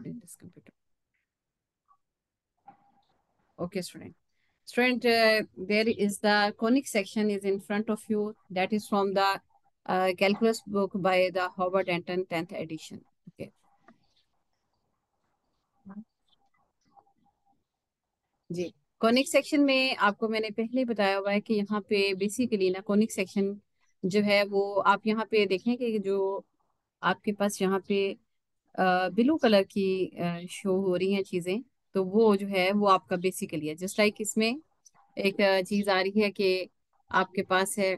in this computer. Okay, student. Student, there is the conic section is in front of you. That is from the calculus book by the Howard Anton 10th edition. Okay. Ji, conic section में आपको मैंने पहले ही बताया हुआ है कि यहाँ पे बेसिकली ना कॉनिक सेक्शन जो है वो आप यहाँ पे देखें कि जो आपके पास यहाँ पे ब्लू कलर की शो हो रही हैं चीजें, तो वो जो है वो आपका बेसिकली है। जस्ट लाइक इसमें एक चीज आ रही है कि आपके पास है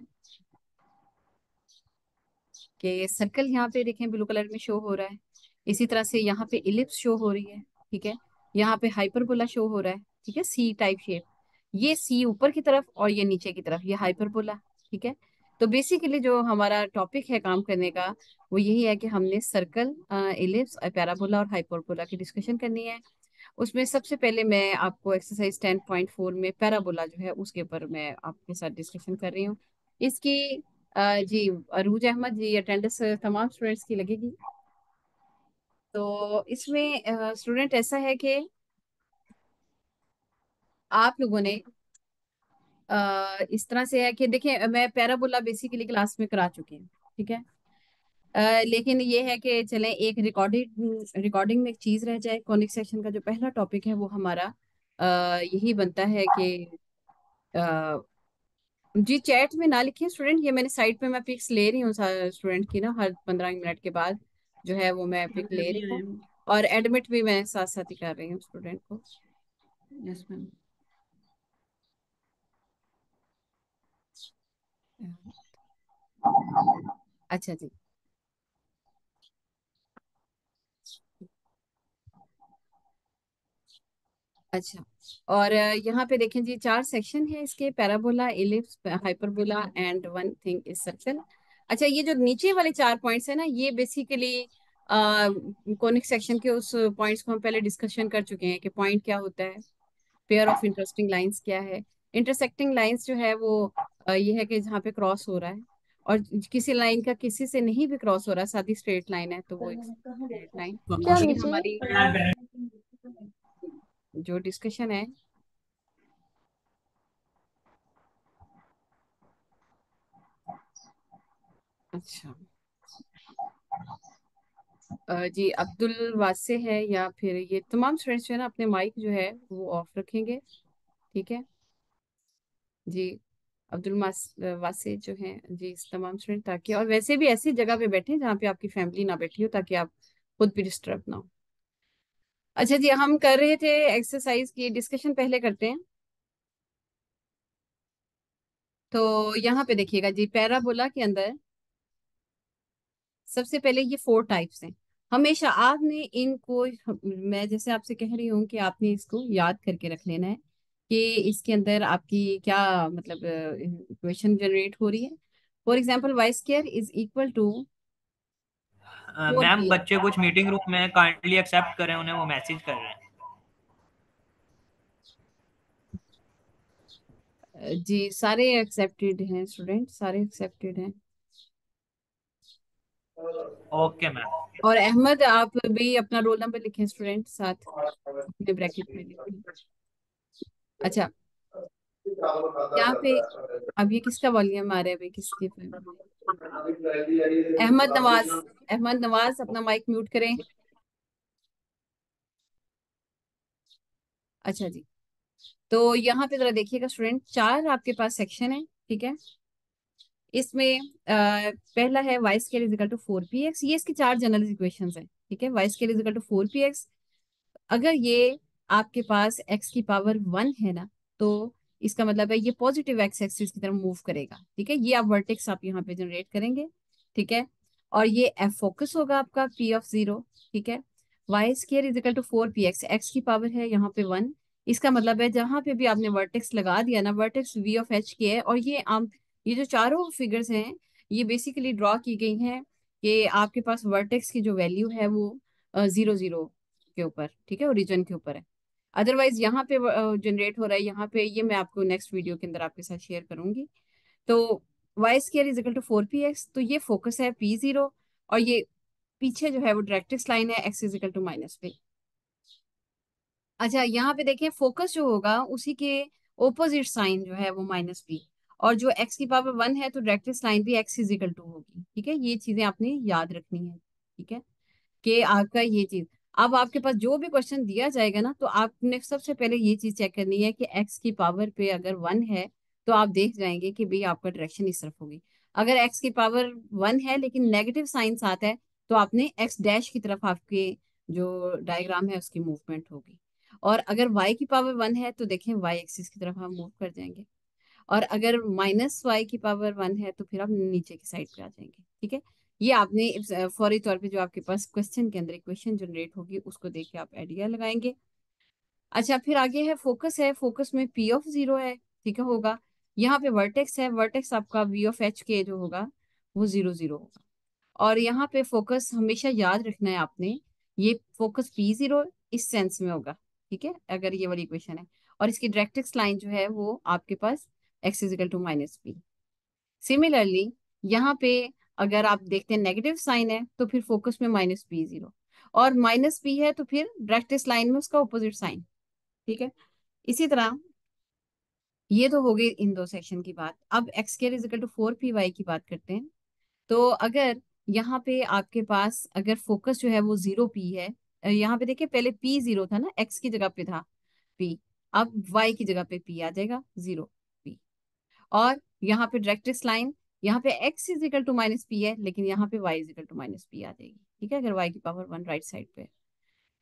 कि सर्कल यहाँ पे देखें ब्लू कलर में शो हो रहा है। इसी तरह से यहाँ पे इलिप्स शो हो रही है। ठीक है, यहाँ पे हाइपरबोला शो हो रहा है। ठीक है, सी टाइप शेप, ये सी ऊपर की तरफ और ये नीचे की तरफ, ये हाइपरबोला। ठीक है, तो बेसिकली जो हमारा टॉपिक है काम करने का वो यही है कि हमने सर्कल, इलिप्स, पैराबोला और हाइपरबोला की डिस्कशन करनी है। उसमें सबसे पहले मैं आपको एक्सरसाइज 10.4 में पैराबोला जो है उसके ऊपर मैं आपके साथ डिस्कशन कर रही हूँ। इसकी जी अरूज अहमद जी अटेंडेंस तमाम स्टूडेंट्स की लगेगी। तो इसमें स्टूडेंट ऐसा है कि आप लोगों ने इस तरह से है कि देखिए मैं पैराबोला बेसिकली क्लास में करा चुकी हूँ। ठीक है, लेकिन ये है कि चलें एक रिकॉर्डिंग में एक चीज रह जाए। कॉनिक सेक्शन का जो पहला टॉपिक है वो हमारा यही बनता है कि जी चैट में ना लिखें स्टूडेंट, ये मैंने साइड पे मैं पिक्स ले रही हूँ स्टूडेंट की ना, हर 15 मिनट के बाद जो है वो मैं पिक ले रही हूँ। और एडमिट भी मैं साथ साथ ही कर रही हूँ स्टूडेंट को। Yes ma'am. अच्छा जी। अच्छा, और यहाँ पे देखें जी 4 सेक्शन है इसके, parabola, ellipse, hyperbola and one thing is circle. अच्छा, ये जो नीचे वाले 4 पॉइंट्स है ना, ये बेसिकली कोनिक सेक्शन के उस पॉइंट्स को हम पहले डिस्कशन कर चुके हैं कि पॉइंट क्या होता है, पेयर ऑफ इंटरेस्टिंग लाइंस क्या है। इंटरसेक्टिंग लाइंस जो है वो ये है कि जहाँ पे क्रॉस हो रहा है और किसी लाइन का किसी से नहीं भी क्रॉस हो रहा, सादी स्ट्रेट लाइन है तो वो एक स्ट्रेट लाइन। क्या ये नीचे? हमारी जो डिस्कशन है। अच्छा, जी अब्दुल वासे है या फिर ये तमाम स्टूडेंट्स जो है ना अपने माइक जो है वो ऑफ रखेंगे। ठीक है जी, वासे जो हैं जी इस तमाम स्टूडेंट, ताकि और वैसे भी ऐसी जगह पे बैठे जहाँ पे आपकी फैमिली ना बैठी हो ताकि आप खुद भी डिस्टर्ब ना हो। अच्छा जी, हम कर रहे थे एक्सरसाइज की डिस्कशन, पहले करते हैं। तो यहाँ पे देखिएगा जी, पैराबोला के अंदर सबसे पहले ये 4 टाइप्स हैं। हमेशा आपने इनको, मैं जैसे आपसे कह रही हूँ कि आपने इसको याद करके रख लेना है कि इसके अंदर आपकी क्या मतलब इक्वेशन जनरेट हो रही है। For example y square is equal to four ma'am p बच्चे कुछ मीटिंग रूम में काइंडली एक्सेप्ट करें, उन्हें वो मैसेज कर रहे हैं। जी सारे एक्सेप्टेड हैं स्टूडेंट, सारे एक्सेप्टेड हैं। Okay ma'am. और अहमद आप भी अपना रोल नंबर लिखें स्टूडेंट, साथ अपने ब्रैकेट में लिखें। अच्छा, यहाँ पे अब ये किसका वॉल्यूम आ रहा है भाई, किसके पे? अहमद नवाज, अहमद नवाज अपना माइक म्यूट करें। अच्छा जी, तो यहाँ पे जरा देखिएगा स्टूडेंट, 4 आपके पास सेक्शन है। ठीक है, इसमें पहला है y square is equal to 4px, ये इसकी 4 जनरल इक्वेशंस हैं। ठीक है, y square is equal to 4px। अगर ये आपके पास x की पावर 1 है ना, तो इसका मतलब है ये पॉजिटिव एक्स एक्सिस की तरफ मूव करेगा। ठीक है, ये आप वर्टेक्स आप यहाँ पे जनरेट करेंगे। ठीक है, और ये एफ फोकस होगा आपका p(0). ठीक है, y square is equal to 4px, x की पावर है यहाँ पे 1। इसका मतलब है जहां पे भी आपने वर्टेक्स लगा दिया ना, वर्टेक्स v(h) के है। और ये आम, ये जो चारों फिगर्स हैं ये बेसिकली ड्रॉ की गई हैं कि आपके पास वर्टेक्स की जो वैल्यू है वो 0 0 के ऊपर, ठीक है, ओरिजिन के ऊपर है। अदरवाइज यहाँ पे जनरेट हो रहा है, यहाँ पे ये मैं आपको नेक्स्ट वीडियो के अंदर आपके साथ शेयर करूंगी। तो y square is equal to 4px, तो ये फोकस है p0 और ये पीछे जो है वो डायरेक्ट्रिक्स लाइन है, एक्स इजिकल टू माइनस पे। अच्छा, यहाँ पे देखें फोकस जो होगा उसी के ओपोजिट साइन जो है वो माइनस बी, और जो एक्स की पावर वन है तो डायरेक्ट्रिक्स लाइन भी एक्स इजिकल टू होगी। ठीक है, ये चीजें आपने याद रखनी है। ठीक है, कि आपका ये चीज, अब आपके पास जो भी क्वेश्चन दिया जाएगा ना, तो आपने सबसे पहले ये चीज चेक करनी है कि एक्स की पावर पे अगर वन है तो आप देख जाएंगे कि भाई आपका डायरेक्शन इस तरफ होगी। अगर एक्स की पावर वन है लेकिन नेगेटिव साइन साथ है, तो आपने एक्स डैश की तरफ आपके जो डायग्राम है उसकी मूवमेंट होगी। और अगर वाई की पावर वन है तो देखें वाई एक्सिस की तरफ हम मूव कर जाएंगे। और अगर माइनस वाई की पावर वन है तो फिर आप नीचे की साइड पे आ जाएंगे। ठीक है, ये आपने फौरी तौर पे जो आपके पास क्वेश्चन के अंदर इक्वेशन जनरेट होगी उसको देख के आप आइडिया लगाएंगे। अच्छा, फिर आगे है फोकस, है फोकस में पी ऑफ जीरो है। ठीक है, होगा। यहाँ पे वर्टेक्स है, वर्टेक्स आपका वी ऑफ एच के जो होगा वो जीरो जीरो होगा। और यहाँ पे फोकस हमेशा याद रखना है आपने, ये फोकस पी जीरो इस सेंस में होगा। ठीक है, अगर ये वाली इक्वेशन है, और इसकी डायरेक्ट्रिक्स लाइन जो है वो आपके पास X is equal to minus P. Similarly यहाँ पे अगर आप देखते हैं नेगेटिव साइन है तो फिर फोकस में माइनस पी जीरो, और माइनस पी है तो फिर डायरेक्ट्रिक्स लाइन में उसका ऑपोजिट साइन। ठीक है, इसी तरह ये तो हो गई इन दो सेक्शन की बात। अब x square is equal to four p y की बात करते हैं। तो अगर यहाँ पे आपके पास अगर फोकस जो है वो जीरो पी है, यहाँ पे देखिए पहले पी जीरो था ना, एक्स की जगह पे था पी, अब वाई की जगह पे पी आ जाएगा जीरो पी। और यहाँ पे डायरेक्ट्रिक्स लाइन, यहाँ पे X is equal to minus P है लेकिन यहाँ पे Y is equal to minus P आ जाएगी। ठीक है, अगर वाई की पावर वन राइट साइड पे।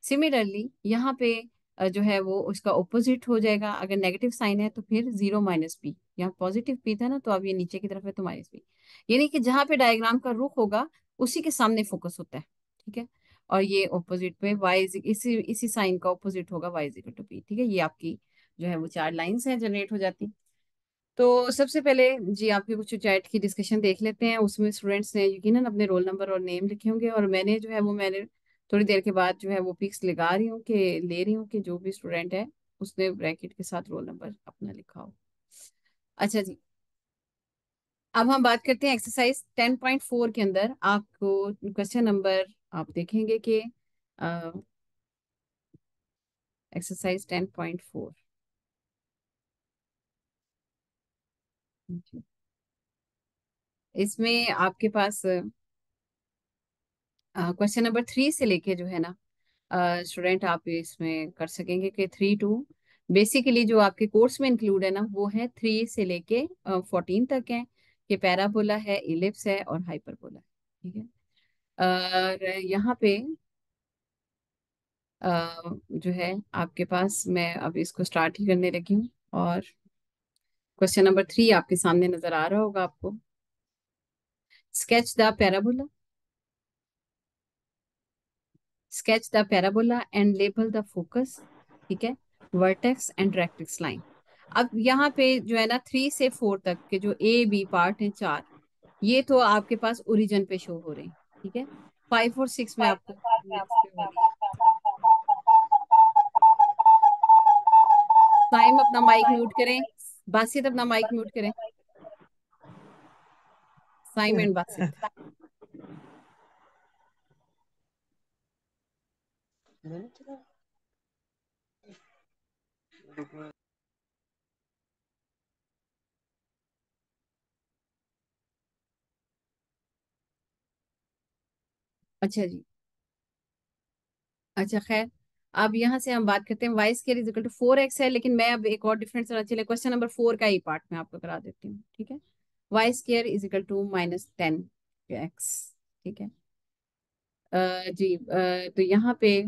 सिमिलरली यहाँ पे जो है वो उसका ऑपोजिट हो जाएगा, अगर नेगेटिव साइन है तो फिर जीरो माइनस पी, यहाँ पॉजिटिव पी था ना तो अब ये नीचे की तरफ है तो माइनस पी। यानी कि जहाँ पे डायग्राम का रुख होगा उसी के सामने फोकस होता है। ठीक है, और ये ऑपोजिट पे वाई इसी इसी साइन का ऑपोजिट होगा y is equal to p. ठीक है, ये आपकी जो है वो चार लाइंस हैं जनरेट हो जाती। तो सबसे पहले जी आपके कुछ चैट की डिस्कशन देख लेते हैं, उसमें स्टूडेंट्स ने यकीनन अपने रोल नंबर और नेम लिखे होंगे, और मैंने जो है वो मैंने थोड़ी देर के बाद जो है वो पिक्स लगा रही हूँ कि ले रही हूँ कि जो भी स्टूडेंट है उसने ब्रैकेट के साथ रोल नंबर अपना लिखा हो। अच्छा जी, अब हम बात करते हैं एक्सरसाइज 10.4 के अंदर आपको क्वेश्चन नंबर, आप देखेंगे कि एक्सरसाइज 10.4, इसमें आपके पास क्वेश्चन नंबर थ्री से लेके जो है ना स्टूडेंट आप इसमें कर सकेंगे कि थ्री टू, बेसिकली जो आपके कोर्स में इंक्लूड है ना वो है थ्री से लेके 14 तक है, कि पैराबोला है, इलिप्स है और हाइपरबोला है। ठीक है, और यहाँ पे जो है आपके पास मैं अब इसको स्टार्ट ही करने लगी हूँ, और क्वेश्चन नंबर थ्री आपके सामने नजर आ रहा होगा आपको। Sketch the parabola, sketch the parabola and label the focus. ठीक है, वर्टेक्स एंड डायरेक्ट्रिक्स लाइन। अब यहाँ पे जो है ना थ्री से फोर तक के जो ए बी पार्ट हैं चार, ये तो आपके पास ओरिजिन पे शो हो रहे हैं। ठीक है, फाइव और सिक्स में आपको मिक्स पे हो रही है। साइम अपना माइक म्यूट करें, बासित अपना माइक म्यूट करें, साइम एंड बासित। अच्छा जी, अच्छा खैर, अब यहाँ से हम बात करते हैं y square is equal to four x है, लेकिन मैं अब एक और डिफरेंस चला, चले क्वेश्चन नंबर फोर का ही पार्ट में आपको करा देती हूँ। ठीक है, y square is equal to minus ten x. ठीक है, जी तो यहाँ पे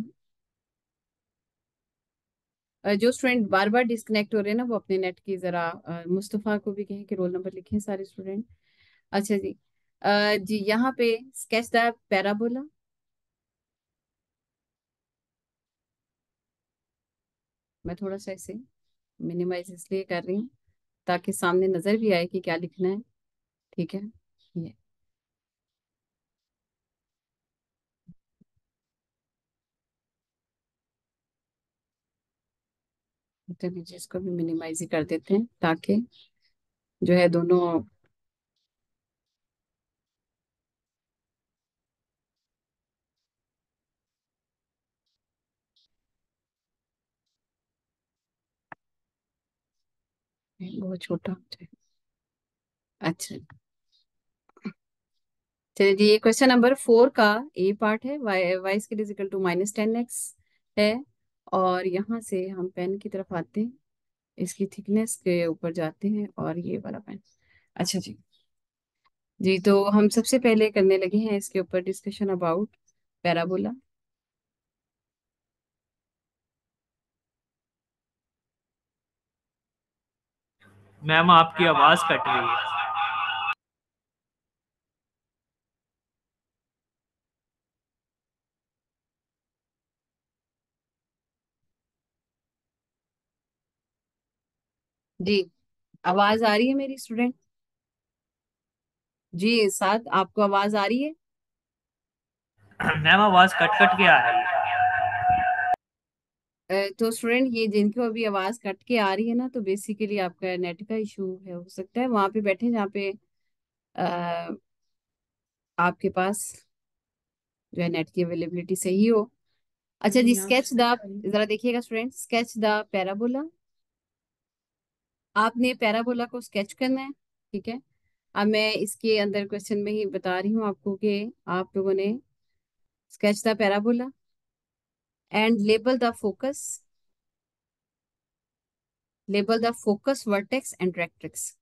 जो स्टूडेंट बार बार डिस्कनेक्ट हो रहे हैं ना वो अपने नेट की जरा मुस्तफ़ा को भी कहें कि रोल नंबर लिखें सारे स्टूडेंट। अच्छा जी, जी यहाँ पे स्केच द पैराबोला। मैं थोड़ा सा इसे मिनिमाइज इसलिए कर रही हूँ ताकि सामने नजर भी आए कि क्या लिखना है। ठीक है, ये तो नीचे इसको भी मिनिमाइज ही कर देते हैं ताकि जो है दोनों। बहुत छोटा हो जाए। अच्छा, चलिए जी, ये क्वेश्चन नंबर 4 का ए पार्ट है। Y square is equal to -10x है। और यहाँ से हम पेन की तरफ आते हैं, इसकी थिकनेस के ऊपर जाते हैं, और ये वाला पेन। अच्छा जी। जी, तो हम सबसे पहले करने लगे हैं इसके ऊपर डिस्कशन अबाउट पैराबोला। मैम आपकी आवाज कट रही है। जी, आवाज आ रही है मेरी स्टूडेंट? जी, साथ आपको आवाज आ रही है? मैम आवाज कट कट के आ रही है। तो स्टूडेंट, ये जिनको अभी आवाज कट के आ रही है ना, तो बेसिकली आपका नेट का इशू है। हो सकता है वहां पे बैठे जहाँ पे अ, आपके पास जो है नेट की अवेलेबिलिटी सही हो। अच्छा जी, स्केच द, जरा देखिएगा स्टूडेंट, स्केच द पैराबोला। आपने पैराबोला को स्केच करना है, ठीक है। अब मैं इसके अंदर क्वेश्चन में ही बता रही हूँ आपको कि आप लोगों ने sketch the parabola and label the focus vertex and directrix.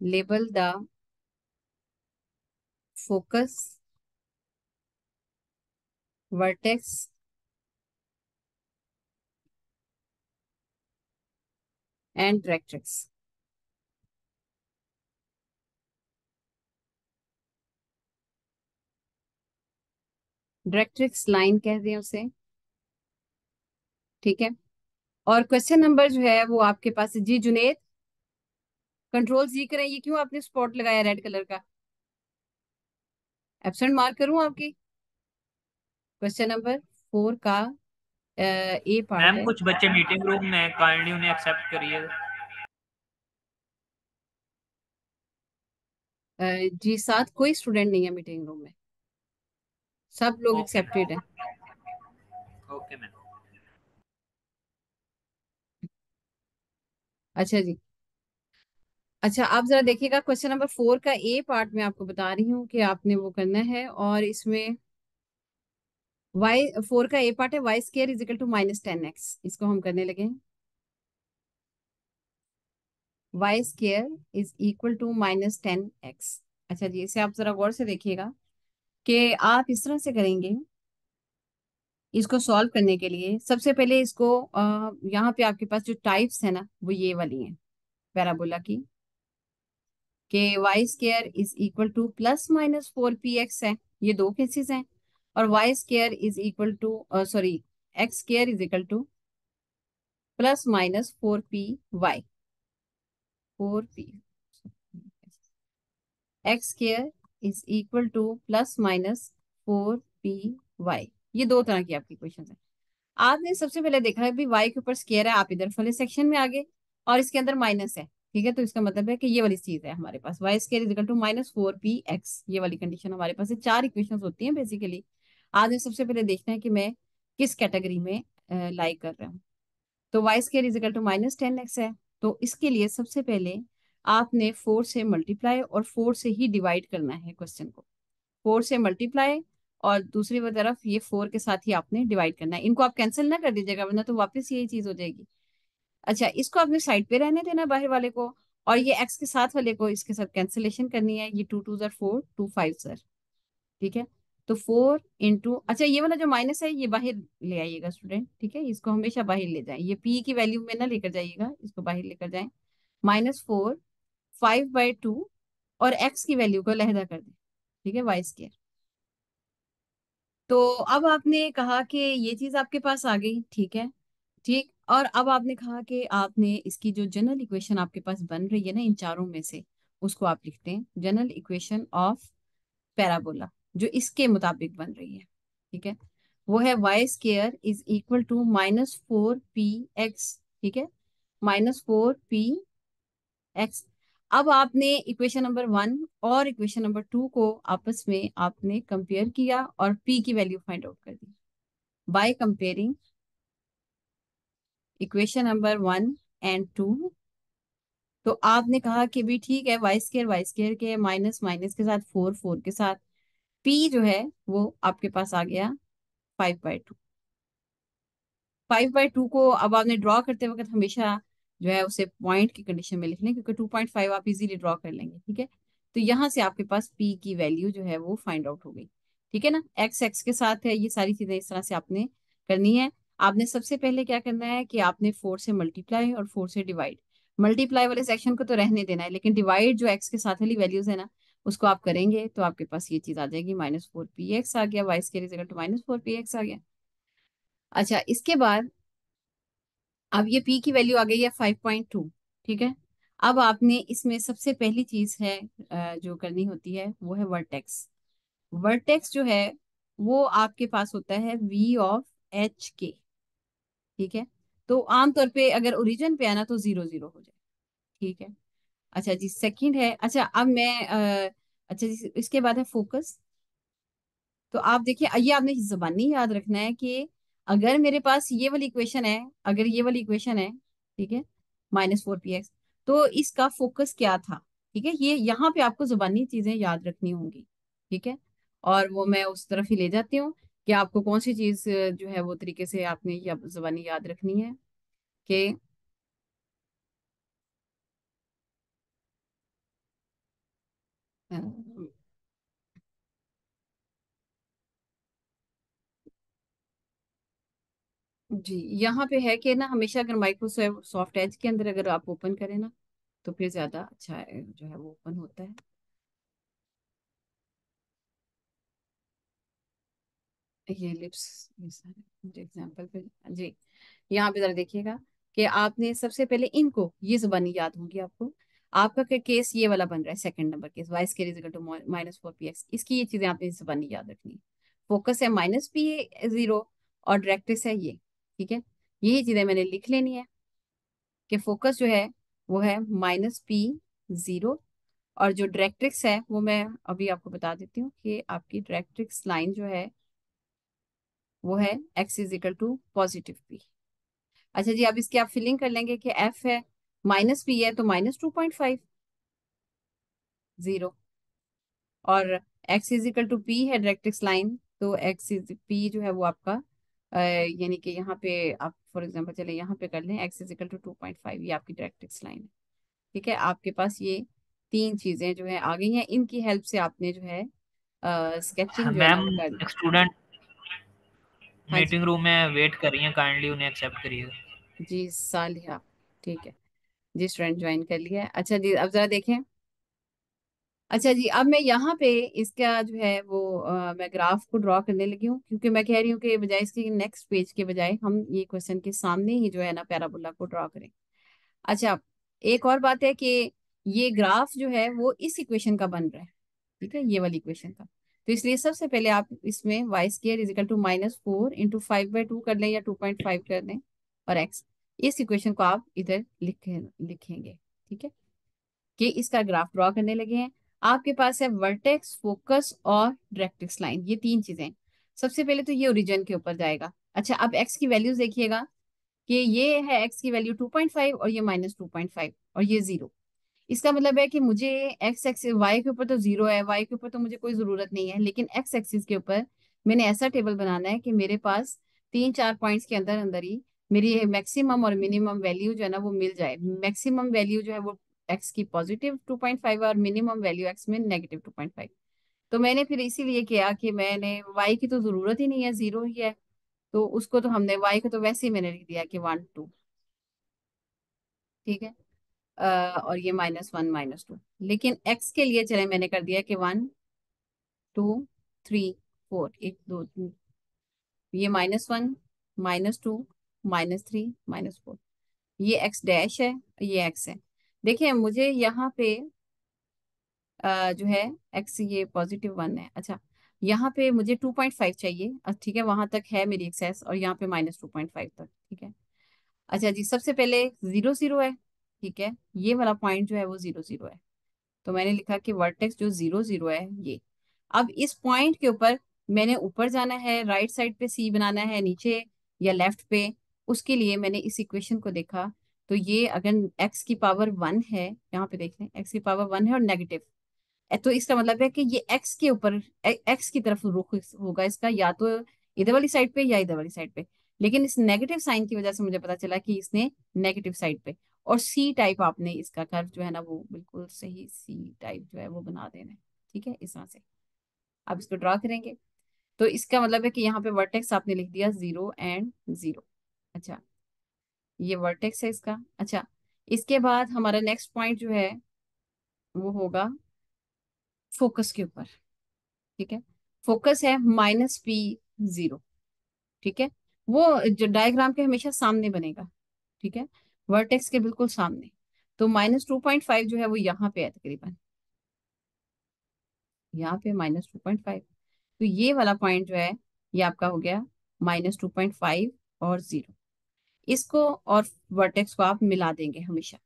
Label the focus vertex and directrix. Directrix line कहते हैं उसे, ठीक है। और क्वेश्चन नंबर जो है वो आपके पास है। जी जुनेद, कंट्रोल जी करें। ये क्यों आपने स्पॉट लगाया रेड कलर का? एब्सेंट मार्क करूं आपकी? क्वेश्चन नंबर 4 का ए पार्ट मैम है। कुछ बच्चे मीटिंग रूम में, काइंडली उन्हें एक्सेप्ट करिए। जी, साथ कोई स्टूडेंट नहीं है मीटिंग रूम में, सब लोग ओके एक्सेप्टेड है। मैम। Okay ma'am. अच्छा जी। अच्छा, आप जरा देखिएगा क्वेश्चन नंबर 4 का ए पार्ट में आपको बता रही हूँ कि आपने वो करना है। और इसमें वाई 4 का ए पार्ट है, Y square is equal to -10x। इसको हम करने लगे हैं। Y square is equal to -10x। अच्छा जी, इसे आप जरा गौर से देखिएगा कि आप इस तरह से करेंगे। इसको सॉल्व करने के लिए सबसे पहले इसको यहाँ पे आपके पास जो टाइप्स है ना, वो ये वाली हैं पैराबोला की, कि y square is equal to +-4px है। ये दो केसेस हैं। और y square is equal to, sorry, x square is equal to +-4py। 4p, x square is equal to +-4py। ये दो तरह की आपकी क्वेश्चन है। आपने सबसे पहले देखा है भी वाई के ऊपर स्केयर है, आप इधर वाले सेक्शन में आ गए, और इसके अंदर माइनस है, ठीक है। तो इसका मतलब है कि ये वाली चीज है हमारे पास, Y square is equal to -4px। ये वाली कंडीशन हमारे पास है। चार इक्वेशन होती हैं बेसिकली। आपने सबसे पहले देखना है कि मैं किस कैटेगरी में लाई कर रहा हूँ। तो y square is equal to -10x है। तो इसके लिए सबसे पहले आपने 4 से मल्टीप्लाई और 4 से ही डिवाइड करना है क्वेश्चन को। 4 से मल्टीप्लाई, और दूसरी तरफ ये 4 के साथ ही आपने डिवाइड करना है। इनको आप कैंसिल ना कर दीजिएगा, वरना तो वापस यही चीज हो जाएगी। अच्छा, इसको आपने साइड पे रहने देना बाहर वाले को, और ये एक्स के साथ वाले को इसके साथ कैंसिलेशन करनी है। ये 2 2 ज़र 4, 2 5 ज़र, ठीक है। तो 4 इंटू, अच्छा ये वाला जो माइनस है ये बाहर ले आइएगा स्टूडेंट, ठीक है। इसको हमेशा बाहर ले जाए, ये पी की वैल्यू में ना लेकर जाइएगा, इसको बाहर लेकर जाए। -4, 5/2, और एक्स की वैल्यू को लहदा कर दें, ठीक है, वाई स्केयर। तो अब आपने कहा कि ये चीज आपके पास आ गई, ठीक है। ठीक, और अब आपने कहा कि आपने इसकी जो जनरल इक्वेशन आपके पास बन रही है ना इन चारों में से, उसको आप लिखते हैं जनरल इक्वेशन ऑफ पैराबोला, जो इसके मुताबिक बन रही है, ठीक है। वो है Y square is equal to -4px, ठीक है, -4px। अब आपने इक्वेशन नंबर 1 और इक्वेशन नंबर 2 को आपस में आपने कंपेयर किया और p की वैल्यू फाइंड आउट कर दी by comparing equation number 1 and 2। तो आपने कहा कि भी ठीक है, वाई स्केयर के माइनस माइनस के साथ फोर, फोर के साथ पी जो है वो आपके पास आ गया 5/2। 5/2 को अब आपने ड्रॉ करते वक्त हमेशा जो है उसे पॉइंट की कंडीशन में लिख लें, क्योंकि 2.5 आप इजीली ड्रॉ कर लेंगे। ठीक है, तो यहाँ से आपके पास पी की वैल्यू जो है वो फाइंड आउट हो गई। ठीक है ना, एक्स एक्स के साथ है, ये सारी चीजें इस तरह से आपने करनी है। आपने सबसे पहले क्या करना है कि आपने 4 से मल्टीप्लाई और 4 से डिवाइड। मल्टीप्लाई वाले सेक्शन को तो रहने देना है, लेकिन डिवाइड जो एक्स के साथ वाली वैल्यूज है ना, उसको आप करेंगे तो आपके पास ये चीज आ जाएगी, -4 px आ गया, y square is equal to -4 px आ गया। अच्छा, इसके बाद अब ये पी की वैल्यू आ गई है 5.2। ठीक है, अब आपने इसमें सबसे पहली चीज है जो करनी होती है वो है वर्टेक्स। वर्टेक्स जो है वो आपके पास होता है V(h)k। ठीक है, तो आमतौर पे अगर ओरिजिन पे आना तो 0 0 हो जाए। ठीक है, अच्छा जी, सेकंड है, अच्छा अब मैं अच्छा जी, इसके बाद है फोकस। तो आप देखिए, ये आपने जबानी याद रखना है कि अगर मेरे पास ये वाली इक्वेशन है, अगर ये वाली इक्वेशन है, ठीक है, -4 px, तो इसका फोकस क्या था। ठीक है, ये यहाँ पे आपको जुबानी चीजें याद रखनी होंगी। ठीक है, और वो मैं उस तरफ ही ले जाती हूँ कि आपको कौन सी चीज जो है वो तरीके से आपने जुबानी याद रखनी है कि अ, जी, यहाँ पे है कि ना हमेशा अगर माइक्रोसॉफ्ट एज के अंदर अगर आप ओपन करें ना, तो फिर ज्यादा अच्छा जो है वो ओपन होता है। ये लिप्स, ये सारे मुझे एग्जाम्पल पे जी, यहाँ पे जरा देखिएगा कि आपने सबसे पहले इनको ये जुबानी याद होंगी आपको। आपका केस ये वाला बन रहा है, second number case, y square is equal to -4 px, इसकी ये चीजें आपने जुबानी याद रखनी है। फोकस है -p0 और डायरेक्ट्रिक्स है ये। ठीक है, यही चीजें मैंने लिख लेनी है कि फोकस जो है वो है -p0, और जो डायरेक्ट्रिक्स है वो मैं अभी आपको बता देती हूँ कि आपकी डायरेक्ट्रिक्स लाइन जो है वो है x is equal to +p। अच्छा जी, अब इसकी आप फिलिंग कर लेंगे कि f है, -p है तो -2.5 0, और x is equal to p है डायरेक्ट्रिक्स लाइन, तो x इज p जो है वो आपका यानी कि यहाँ पे आप फॉर एग्जांपल चले यहाँ पे कर लें, x इज इक्वल टू 2.5, ये आपकी डायरेक्ट्रिक्स लाइन है। ठीक है, आपके पास ये तीन चीजें जो है आ गई हैं, इनकी हेल्प से आपने जो है स्केचिंग जो है ना मैम वो कर। स्टूडेंट हाँ जी, मीटिंग रूम में वेट कर रही हैं, काइंडली उन्हें एक्सेप्ट करिएगा। जी सालिहा, ठीक है जी, स्टूडेंट ज्वाइन कर लिया है। अच्छा जी, अब जरा देखें। अच्छा जी, अब मैं यहाँ पे इसका जो है वो मैं ग्राफ को ड्रॉ करने लगी हूँ, क्योंकि मैं कह रही हूँ कि बजाय इसके नेक्स्ट पेज के बजाय हम ये क्वेश्चन के सामने ही जो है ना पैराबोला को ड्रॉ करें। अच्छा, एक और बात है कि ये ग्राफ जो है वो इस इक्वेशन का बन रहा है। ठीक है, ये वाली इक्वेशन का, तो इसलिए सबसे पहले आप इसमें y square is equal to -4 × 5/2 कर लें या 2.5 कर लें, और एक्स, इस इक्वेशन को आप इधर लिखेंगे। ठीक है, कि इसका ग्राफ ड्रॉ करने लगे हैं। आपके पास है वर्टेक्स, फोकस और डायरेक्ट्रिक्स लाइन, ये तीन चीजें। सबसे पहले तो ये ओरिजिन के ऊपर जाएगा। अच्छा, अब एक्स की वैल्यूज देखिएगा कि ये है एक्स की वैल्यू 2.5 और ये -2.5 और ये 0। इसका मतलब है कि मुझे एक्स एक्सिस, वाई के ऊपर तो 0 है, वाई के ऊपर तो मुझे कोई जरूरत नहीं है, लेकिन एक्स एक्सिस के ऊपर मैंने ऐसा टेबल बनाना है कि मेरे पास तीन चार पॉइंट्स के अंदर अंदर ही मेरी मैक्सिमम और मिनिमम वैल्यू जो है ना वो मिल जाए। मैक्सिमम वैल्यू जो है वो एक्स की +2.5 और मिनिमम वैल्यू एक्स में -2.5। तो मैंने फिर इसीलिए किया कि मैंने वाई की तो जरूरत ही नहीं है, 0 ही है, तो उसको तो हमने वाई को तो वैसे ही मैंने लिख दिया कि 1 2। ठीक है, और ये -1 -2, लेकिन x के लिए चले मैंने कर दिया कि 1 2 3 4, 1 2 3, ये -1 -2 -3 -4, ये x डैश है, ये x है। देखिए मुझे यहाँ पे जो है x ये +1 है। अच्छा, यहाँ पे मुझे 2.5 चाहिए, ठीक है, वहां तक है मेरी एक्सेस, और यहाँ पे -2.5 तक। ठीक है, अच्छा जी, सबसे पहले 0 0 है। ठीक है, ये वाला पॉइंट जो है वो 0 0 है, तो मैंने लिखा कि वर्टेक्स जो 0 0 है ये। अब इस पॉइंट के ऊपर मैंने ऊपर जाना है, राइट साइड पे सी बनाना है, नीचे या लेफ्ट पे, उसके लिए मैंने इस इक्वेशन को देखा, तो ये अगर एक्स की पावर 1 है, यहाँ पे देख लें एक्स की पावर 1 है और नेगेटिव, तो इसका मतलब है कि ये एक्स के ऊपर, एक्स की तरफ रुख होगा इसका, या तो इधर वाली साइड पे या इधर वाली साइड पे। लेकिन इस नेगेटिव साइन की वजह से मुझे पता चला कि इसने नेगेटिव साइड पे, और सी टाइप आपने इसका कर्व जो है ना वो बिल्कुल सही सी टाइप जो है वो बना देना है। ठीक है, इस तरह से आप इसको ड्रॉ करेंगे। तो इसका मतलब है कि यहाँ पे वर्टेक्स आपने लिख दिया 0 और 0। अच्छा, ये वर्टेक्स है इसका। अच्छा, इसके बाद हमारा नेक्स्ट पॉइंट जो है वो होगा फोकस के ऊपर। ठीक है, फोकस है -P0। ठीक है, वो जो डायग्राम के हमेशा सामने बनेगा। ठीक है, वर्टेक्स के बिल्कुल सामने। तो -2.5 जो है वो यहाँ पे है तकरीबन, यहाँ पे -2.5। तो ये वाला पॉइंट जो है ये आपका हो गया -2.5 और 0। इसको और वर्टेक्स को आप मिला देंगे हमेशा।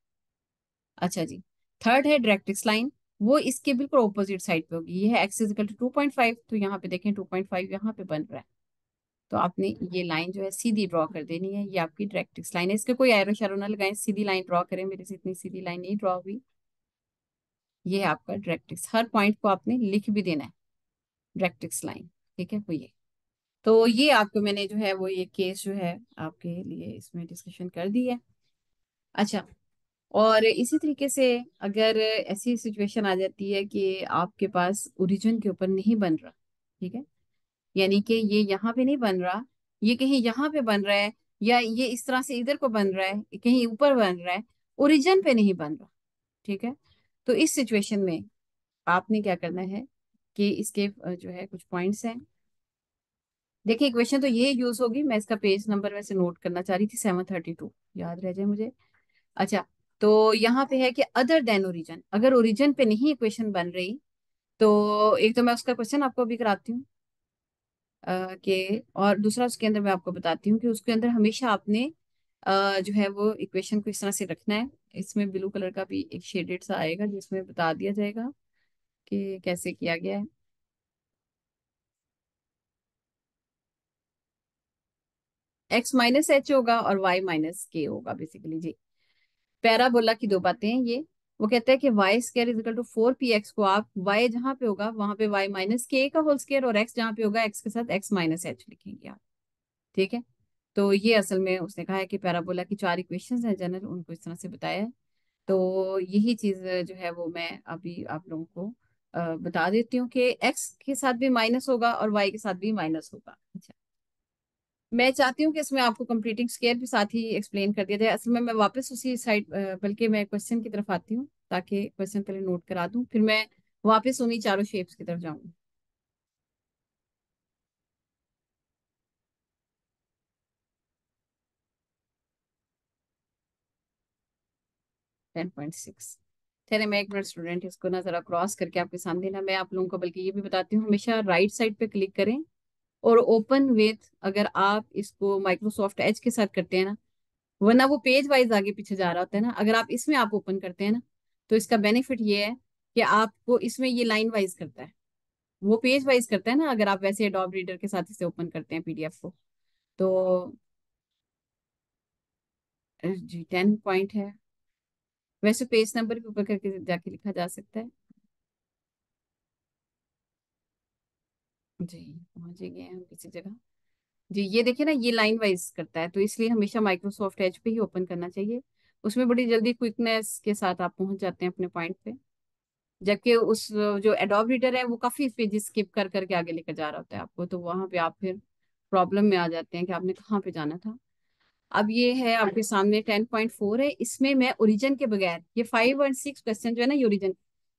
अच्छा जी, थर्ड है डायरेक्ट्रिक्स लाइन, वो इसके बिल्कुल ऑपोजिट साइड पे होगी। ये है x इजिकल टू 2.5, तो यहाँ पे देखें 2.5 यहाँ पे बन रहा है। तो आपने ये लाइन जो है सीधी ड्रॉ कर देनी है, ये आपकी डायरेक्ट्रिक्स लाइन है। इसके कोई एरो शेरो ना लगाएं, सीधी लाइन ड्रॉ करें, मेरे से इतनी सीधी लाइन नहीं ड्रॉ हुई। ये है आपका डायरेक्ट्रिक्स, हर पॉइंट को आपने लिख भी देना है, डायरेक्ट्रिक्स लाइन। ठीक है, वो ये। तो ये आपको मैंने जो है वो ये केस जो है आपके लिए इसमें डिस्कशन कर दी है। अच्छा, और इसी तरीके से अगर ऐसी सिचुएशन आ जाती है कि आपके पास ओरिजिन के ऊपर नहीं बन रहा, ठीक है, यानी कि ये यहाँ पे नहीं बन रहा, ये कहीं यहाँ पे बन रहा है, या ये इस तरह से इधर को बन रहा है, कहीं ऊपर बन रहा है, ओरिजिन पे नहीं बन रहा। ठीक है, तो इस सिचुएशन में आपने क्या करना है कि इसके जो है कुछ पॉइंट्स हैं। देखिए, इक्वेशन तो ये यूज होगी, मैं इसका पेज नंबर वैसे नोट करना चाह रही थी, 732 याद रह जाए मुझे। अच्छा, तो यहाँ पे है कि अदर देन ओरिजिन, अगर ओरिजिन पे नहीं इक्वेशन बन रही, तो एक तो मैं उसका क्वेश्चन आपको अभी कराती हूँ कि, और दूसरा उसके अंदर मैं आपको बताती हूँ कि उसके अंदर हमेशा आपने जो है वो इक्वेशन को इस तरह से रखना है। इसमें ब्लू कलर का भी एक शेडेड सा आएगा जिसमें बता दिया जाएगा कि कैसे किया गया है। x-h होगा और y-k होगा बेसिकली जी। पैराबोला की दो बातें हैं ये। वो कहता है कि y square is equal to 4px को आप y जहां पे होगा वहां पे y-k का होल स्केयर, और x जहां पे होगा x के साथ x-h लिखेंगे आप। ठीक है, तो ये असल में उसने कहा है कि पैराबोला की चार इक्वेशंस हैं जनरल, उनको इस तरह से बताया है। तो यही चीज जो है वो मैं अभी आप लोगों को बता देती हूँ कि x के साथ भी माइनस होगा और y के साथ भी माइनस होगा। अच्छा, मैं चाहती हूँ कि इसमें आपको कंप्लीटिंग स्केयर भी साथ ही एक्सप्लेन कर दिया जाए। असल में मैं वापस उसी साइड, बल्कि मैं क्वेश्चन की तरफ आती हूँ ताकि क्वेश्चन पहले नोट करा दूं, फिर मैं वापस उन्हीं चारों शेप्स की तरफ जाऊंगी। 10.6। चलिए, मैं एक मिनट स्टूडेंट इसको ना जरा क्रॉस करके आपके सामने ना मैं आप लोगों को बल्कि ये भी बताती हूँ, हमेशा राइट साइड पे क्लिक करें और ओपन विथ, अगर आप इसको माइक्रोसॉफ्ट एज के साथ करते हैं ना, वरना वो पेज वाइज आगे पीछे जा रहा होता है ना, अगर आप इसमें आप ओपन करते हैं ना, तो इसका बेनिफिट ये है कि आपको इसमें ये लाइन वाइज करता है, वो पेज वाइज करता है ना, अगर आप वैसे एडोब रीडर के साथ इसे ओपन करते हैं पीडीएफ को। तो जी 10 पॉइंट है, वैसे पेज नंबर के ऊपर करके जाके लिखा जा सकता है। जी, पहुंच ही गए हैं हम किसी जगह। जी, ये देखिए ना, ये लाइन वाइज करता है, तो इसलिए हमेशा माइक्रोसॉफ्ट एज पे ही ओपन करना चाहिए। उसमें बड़ी जल्दी क्विकनेस के साथ आप पहुंच जाते हैं अपने पॉइंट पे। जबकि उस जो एडोब रीडर है वो काफी पेजेस स्किप कर करके आगे लेकर जा रहा होता है आपको, तो वहां पे आप फिर प्रॉब्लम में आ जाते हैं कि आपने कहाँ पे जाना था। अब ये है आपके सामने 10.4 है, इसमें मैं ओरिजिन के बगैर, ये 5 और 6 क्वेश्चन जो है ना ये ओरिजिन।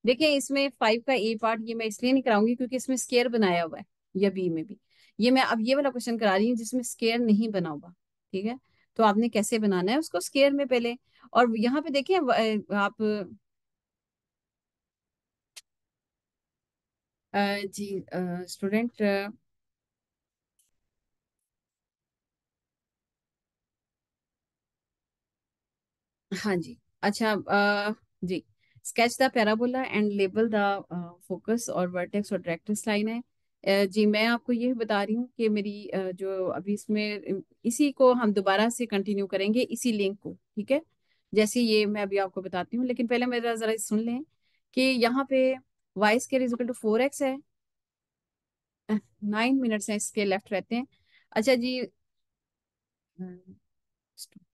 देखिए, इसमें 5 का ए पार्ट ये मैं इसलिए नहीं कराऊंगी क्योंकि इसमें स्केयर बनाया हुआ है, या बी में भी। ये मैं अब ये वाला क्वेश्चन करा रही हूँ जिसमें स्केयर नहीं बना हुआ। ठीक है, तो आपने कैसे बनाना है उसको स्केयर में पहले। और यहाँ पे देखिए आप जी स्टूडेंट, हाँ जी। अच्छा, जी, sketch the parabola and label the focus और वर्टेक्स और डायरेक्ट्रिक्स लाइन है। जी मैं आपको ये बता रही हूँ कि मेरी जो अभी इसमें इसी को हम दोबारा से कंटिन्यू करेंगे, इसी लिंक को, ठीक है। जैसे ये मैं अभी आपको बताती हूँ, लेकिन पहले मेरा जरा सुन लें कि यहाँ पे y square is equal to 4x है। 9 मिनट्स हैं इसके लेफ्ट रहते हैं। अच्छा जी।